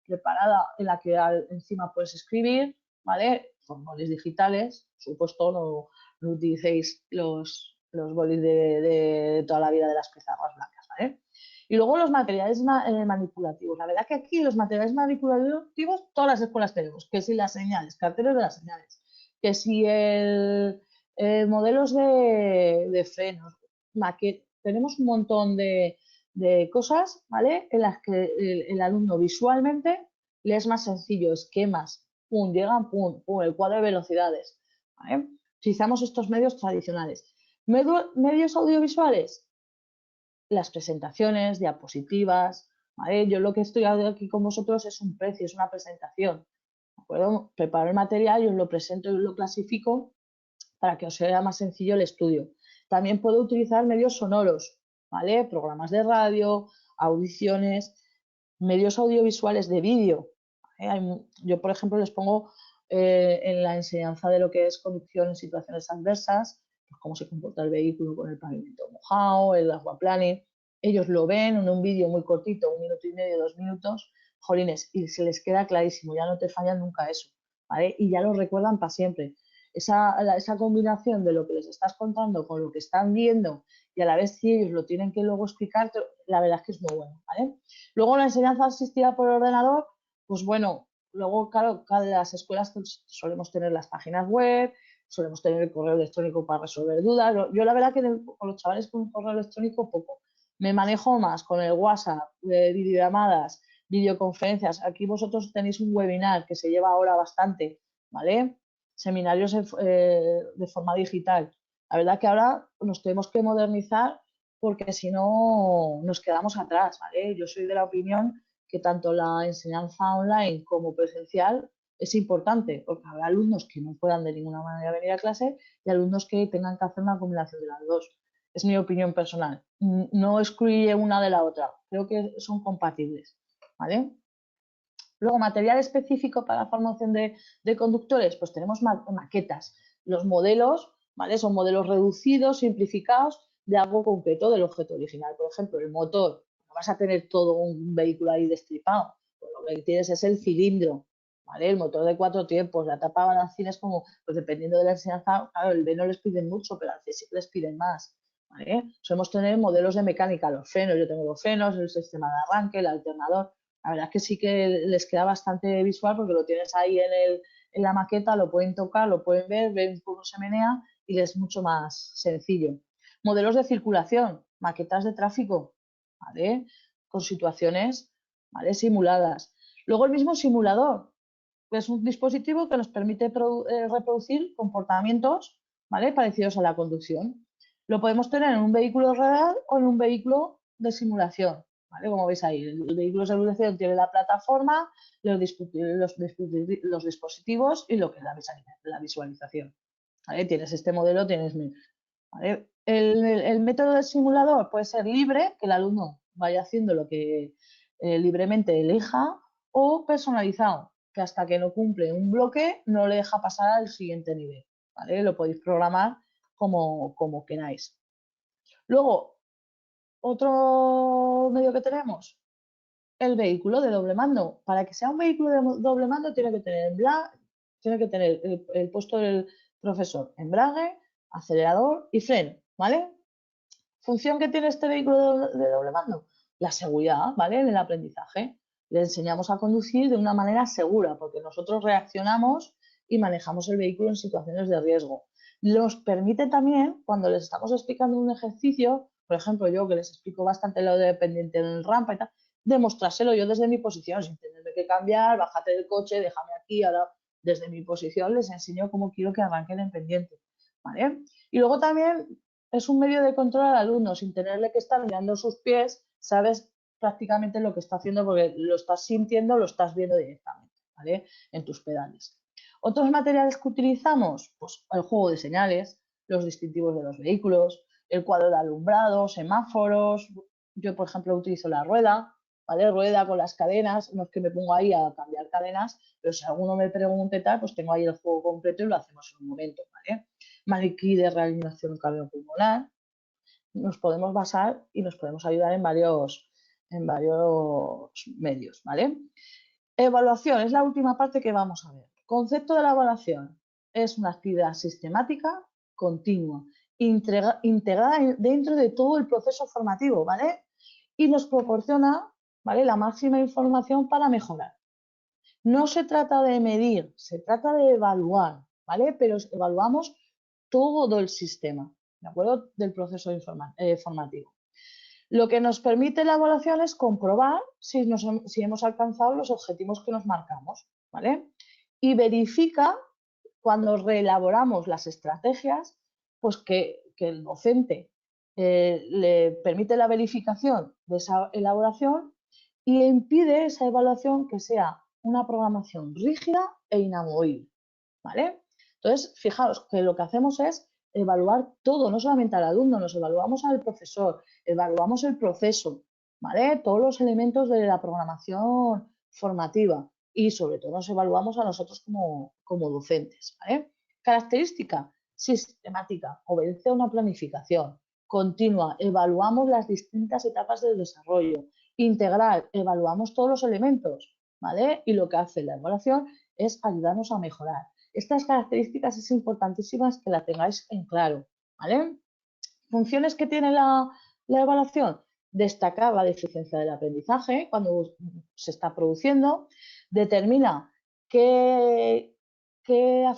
preparada en la que encima puedes escribir, ¿vale? Con bolis digitales, por supuesto, no utilicéis los bolis de toda la vida de las pizarras blancas, ¿vale? Y luego los materiales manipulativos. La verdad que aquí los materiales manipulativos todas las escuelas tenemos, que si las señales, carteles de las señales, que si modelos de frenos, tenemos un montón de cosas, ¿vale? En las que el alumno visualmente le es más sencillo, esquemas, pum, llegan, pum, pum, el cuadro de velocidades, ¿vale? Utilizamos estos medios tradicionales. Medios audiovisuales, las presentaciones, diapositivas, ¿vale? Yo lo que estoy aquí con vosotros es un precio, es una presentación, ¿de acuerdo? Preparo el material y os lo presento y os lo clasifico para que os sea más sencillo el estudio. También puedo utilizar medios sonoros, ¿vale? Programas de radio, audiciones, medios audiovisuales de vídeo. ¿Vale? Yo, por ejemplo, les pongo en la enseñanza de lo que es conducción en situaciones adversas, pues cómo se comporta el vehículo con el pavimento mojado, el aquaplaning. Ellos lo ven en un vídeo muy cortito, 1 minuto y medio, 2 minutos, jolines, y se les queda clarísimo, ya no te fallan nunca eso, ¿vale? Y ya lo recuerdan para siempre. Esa combinación de lo que les estás contando con lo que están viendo y a la vez si ellos lo tienen que luego explicar, la verdad es que es muy bueno, ¿vale? Luego la enseñanza asistida por ordenador, pues bueno, luego claro, cada de las escuelas solemos tener las páginas web, solemos tener el correo electrónico para resolver dudas. Yo la verdad que con los chavales con un correo electrónico poco. Me manejo más con el WhatsApp, videollamadas, videoconferencias. Aquí vosotros tenéis un webinar que se lleva ahora bastante, ¿vale? Seminarios de forma digital. La verdad que ahora nos tenemos que modernizar porque si no nos quedamos atrás, ¿vale? Yo soy de la opinión que tanto la enseñanza online como presencial es importante, porque habrá alumnos que no puedan de ninguna manera venir a clase y alumnos que tengan que hacer una combinación de las dos. Es mi opinión personal. No excluye una de la otra. Creo que son compatibles, ¿vale? Luego, material específico para la formación de conductores, pues tenemos maquetas. Los modelos, ¿vale? Son modelos reducidos, simplificados de algo concreto del objeto original. Por ejemplo, el motor. No vas a tener todo un vehículo ahí destripado. Pues lo que tienes es el cilindro, ¿vale? El motor de 4 tiempos. La tapa de balancines como, pues dependiendo de la enseñanza, claro, el B no les piden mucho, pero al C sí que les piden más, ¿vale? Solemos tener modelos de mecánica, los frenos. Yo tengo los frenos, el sistema de arranque, el alternador. La verdad es que sí que les queda bastante visual porque lo tienes ahí en la maqueta, lo pueden tocar, lo pueden ver, ven cómo se menea y les es mucho más sencillo. Modelos de circulación, maquetas de tráfico, ¿vale? Con situaciones, ¿vale? Simuladas. Luego el mismo simulador, que es un dispositivo que nos permite reproducir comportamientos, ¿vale? Parecidos a la conducción. Lo podemos tener en un vehículo real o en un vehículo de simulación. ¿Vale? Como veis ahí, el vehículo de simulación tiene la plataforma, los dispositivos y lo que es la visualización. ¿Vale? Tienes este modelo, tienes... ¿vale? El método del simulador puede ser libre, que el alumno vaya haciendo lo que libremente elija, o personalizado, que hasta que no cumple un bloque no le deja pasar al siguiente nivel. ¿Vale? Lo podéis programar como queráis. Luego, otro medio que tenemos, el vehículo de doble mando. Para que sea un vehículo de doble mando tiene que tener el puesto del profesor, embrague, acelerador y freno, ¿vale? ¿Función que tiene este vehículo de doble mando? La seguridad, ¿vale? En el aprendizaje. Le enseñamos a conducir de una manera segura, porque nosotros reaccionamos y manejamos el vehículo en situaciones de riesgo. Nos permite también, cuando les estamos explicando un ejercicio, por ejemplo, yo que les explico bastante lo de pendiente en el rampa y tal, demostrárselo yo desde mi posición, sin tenerme que cambiar, bájate del coche, déjame aquí, ahora desde mi posición les enseño cómo quiero que arranquen en pendiente, ¿vale? Y luego también es un medio de control al alumno, sin tenerle que estar mirando sus pies, sabes prácticamente lo que está haciendo porque lo estás sintiendo, lo estás viendo directamente, ¿vale? En tus pedales. Otros materiales que utilizamos, pues el juego de señales, los distintivos de los vehículos, el cuadro de alumbrado, semáforos. Yo, por ejemplo, utilizo la rueda, ¿vale? Rueda con las cadenas, no es que me pongo ahí a cambiar cadenas, pero si alguno me pregunta y tal, pues tengo ahí el juego completo y lo hacemos en un momento, ¿vale? Maniquí de reanimación cardiopulmonar. Nos podemos basar y nos podemos ayudar en varios medios, ¿vale? Evaluación es la última parte que vamos a ver. Concepto de la evaluación es una actividad sistemática, continua, integrada dentro de todo el proceso formativo, ¿vale? Y nos proporciona, ¿vale?, la máxima información para mejorar. No se trata de medir, se trata de evaluar, ¿vale? Pero evaluamos todo el sistema, ¿de acuerdo?, del proceso formativo. Lo que nos permite la evaluación es comprobar si hemos alcanzado los objetivos que nos marcamos, ¿vale? Y verifica, cuando reelaboramos las estrategias, pues que el docente le permite la verificación de esa elaboración y impide esa evaluación que sea una programación rígida e inamovible, ¿vale? Entonces, fijaos que lo que hacemos es evaluar todo, no solamente al alumno, nos evaluamos al profesor, evaluamos el proceso, ¿vale? Todos los elementos de la programación formativa y sobre todo nos evaluamos a nosotros como docentes, ¿vale? Característica sistemática, obedece a una planificación continua, evaluamos las distintas etapas del desarrollo, integral, evaluamos todos los elementos, ¿vale? Y lo que hace la evaluación es ayudarnos a mejorar. Estas características es importantísimo que las tengáis en claro, ¿vale? Funciones que tiene la evaluación: destacar la deficiencia del aprendizaje cuando se está produciendo, determina qué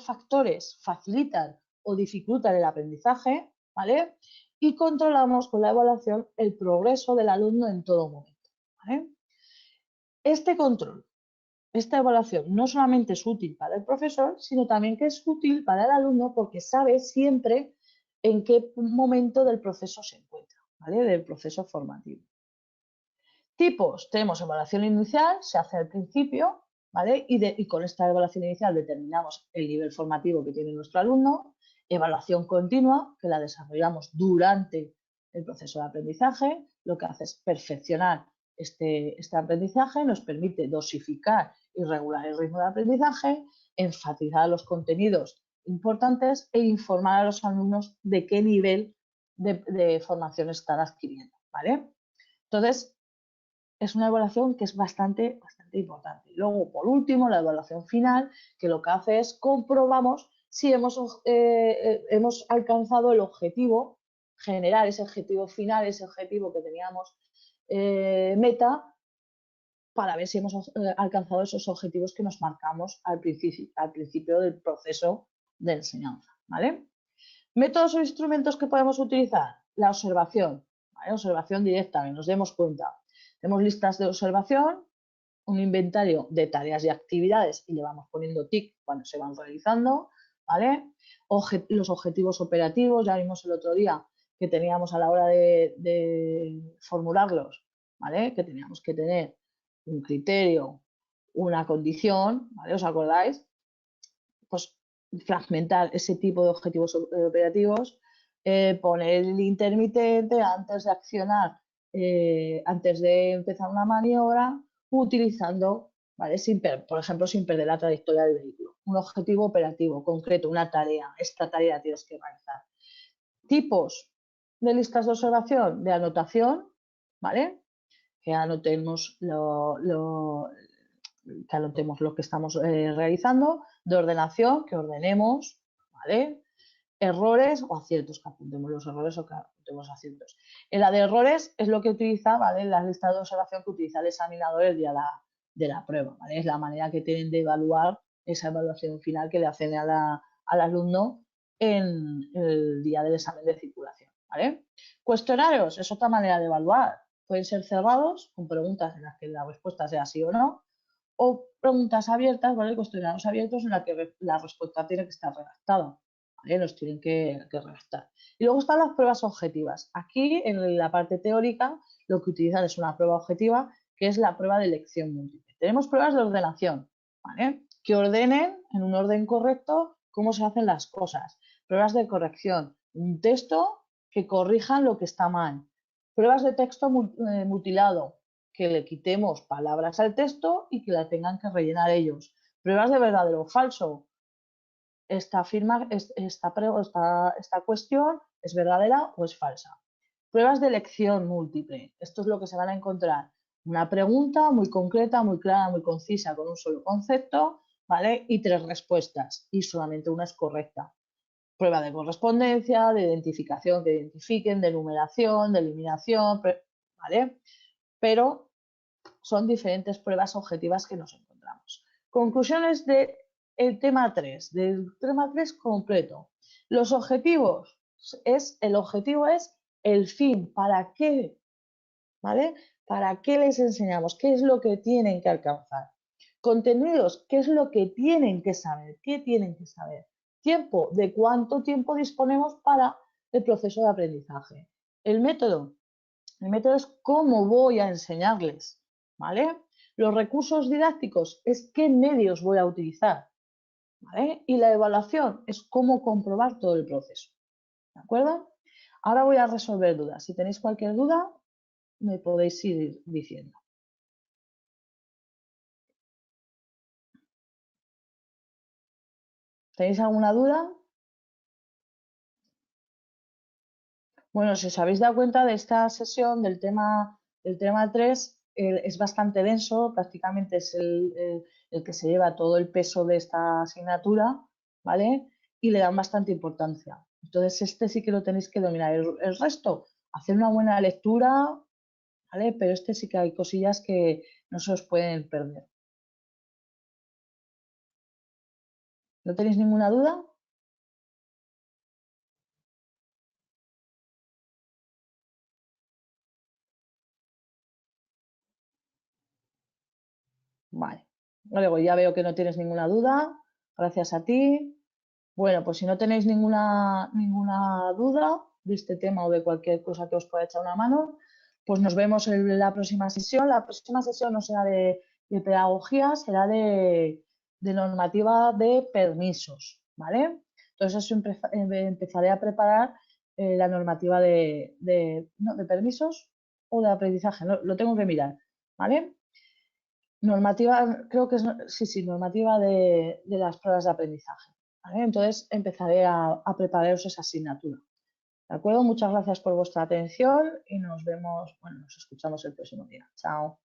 factores facilitan o dificultan el aprendizaje, ¿vale? Y controlamos con la evaluación el progreso del alumno en todo momento, ¿vale? Este control, esta evaluación, no solamente es útil para el profesor, sino también que es útil para el alumno porque sabe siempre en qué momento del proceso se encuentra, ¿vale?, del proceso formativo. Tipos: tenemos evaluación inicial, se hace al principio, ¿vale? Y con esta evaluación inicial determinamos el nivel formativo que tiene nuestro alumno. Evaluación continua, que la desarrollamos durante el proceso de aprendizaje, lo que hace es perfeccionar este aprendizaje, nos permite dosificar y regular el ritmo de aprendizaje, enfatizar los contenidos importantes e informar a los alumnos de qué nivel de formación están adquiriendo, ¿vale? Entonces, es una evaluación que es bastante importante. Luego, por último, la evaluación final, que lo que hace es comprobamos si hemos alcanzado el objetivo general, ese objetivo final, ese objetivo que teníamos meta, para ver si hemos alcanzado esos objetivos que nos marcamos al principio del proceso de enseñanza, ¿vale? Métodos o instrumentos que podemos utilizar: la observación, ¿vale? Observación directa, que nos demos cuenta. Tenemos listas de observación, un inventario de tareas y actividades y le vamos poniendo tic cuando se van realizando, ¿vale? Los objetivos operativos, ya vimos el otro día que teníamos a la hora de formularlos, ¿vale?, que teníamos que tener un criterio, una condición, ¿vale? ¿Os acordáis? Pues fragmentar ese tipo de objetivos operativos, poner el intermitente antes de accionar, antes de empezar una maniobra, utilizando, ¿vale?, por ejemplo, sin perder la trayectoria del vehículo. Un objetivo operativo concreto, una tarea, esta tarea tienes que realizar. Tipos de listas de observación: de anotación, ¿vale?, que anotemos lo que estamos realizando; de ordenación, que ordenemos, ¿vale?; errores o aciertos, que apuntemos los errores o que apuntemos aciertos. En la de errores es lo que utiliza, ¿vale?, la lista de observación que utiliza el examinador el día de la prueba, ¿vale? Es la manera que tienen de evaluar esa evaluación final que le hacen al alumno en el día del examen de circulación, ¿vale? Cuestionarios es otra manera de evaluar. Pueden ser cerrados, con preguntas en las que la respuesta sea sí o no, o preguntas abiertas, ¿vale? Cuestionarios abiertos en la que la respuesta tiene que estar redactada, ¿vale? Los tienen que redactar. Y luego están las pruebas objetivas. Aquí, en la parte teórica, lo que utilizan es una prueba objetiva, que es la prueba de elección múltiple. Tenemos pruebas de ordenación, ¿vale? Que ordenen en un orden correcto cómo se hacen las cosas. Pruebas de corrección, un texto que corrijan lo que está mal. Pruebas de texto mutilado, que le quitemos palabras al texto y que la tengan que rellenar ellos. Pruebas de verdadero o falso. Esta cuestión es verdadera o es falsa. Pruebas de elección múltiple. Esto es lo que se van a encontrar. Una pregunta muy concreta, muy clara, muy concisa, con un solo concepto, ¿vale? Y 3 respuestas, y solamente una es correcta. Prueba de correspondencia, de identificación, que identifiquen, de numeración, de eliminación, ¿vale? Pero son diferentes pruebas objetivas que nos encontramos. Conclusiones del tema 3, del tema 3 completo. Los objetivos, el objetivo es el fin, ¿para qué? ¿Vale? ¿Para qué les enseñamos? ¿Qué es lo que tienen que alcanzar? Contenidos, ¿qué es lo que tienen que saber? ¿Qué tienen que saber? Tiempo, ¿de cuánto tiempo disponemos para el proceso de aprendizaje? El método es cómo voy a enseñarles, ¿vale? Los recursos didácticos es qué medios voy a utilizar, ¿vale? Y la evaluación es cómo comprobar todo el proceso, ¿de acuerdo? Ahora voy a resolver dudas. Si tenéis cualquier duda, me podéis ir diciendo. ¿Tenéis alguna duda? Bueno, si os habéis dado cuenta de esta sesión del tema 3, es bastante denso, prácticamente es el que se lleva todo el peso de esta asignatura, ¿vale? Y le dan bastante importancia. Entonces, este sí que lo tenéis que dominar. El resto, hacer una buena lectura, ¿vale? Pero este sí que hay cosillas que no se os pueden perder. ¿No tenéis ninguna duda? Vale. Luego ya veo que no tienes ninguna duda. Gracias a ti. Bueno, pues si no tenéis ninguna duda de este tema o de cualquier cosa que os pueda echar una mano, pues nos vemos en la próxima sesión. La próxima sesión no será de pedagogía, será de normativa de permisos, ¿vale? Entonces eso empezaré a preparar la normativa no, de permisos o de aprendizaje, lo tengo que mirar, ¿vale? Normativa, creo que es, sí, normativa de las pruebas de aprendizaje. ¿Vale? Entonces empezaré a prepararos esa asignatura. ¿De acuerdo? Muchas gracias por vuestra atención y nos vemos, bueno, nos escuchamos el próximo día. Chao.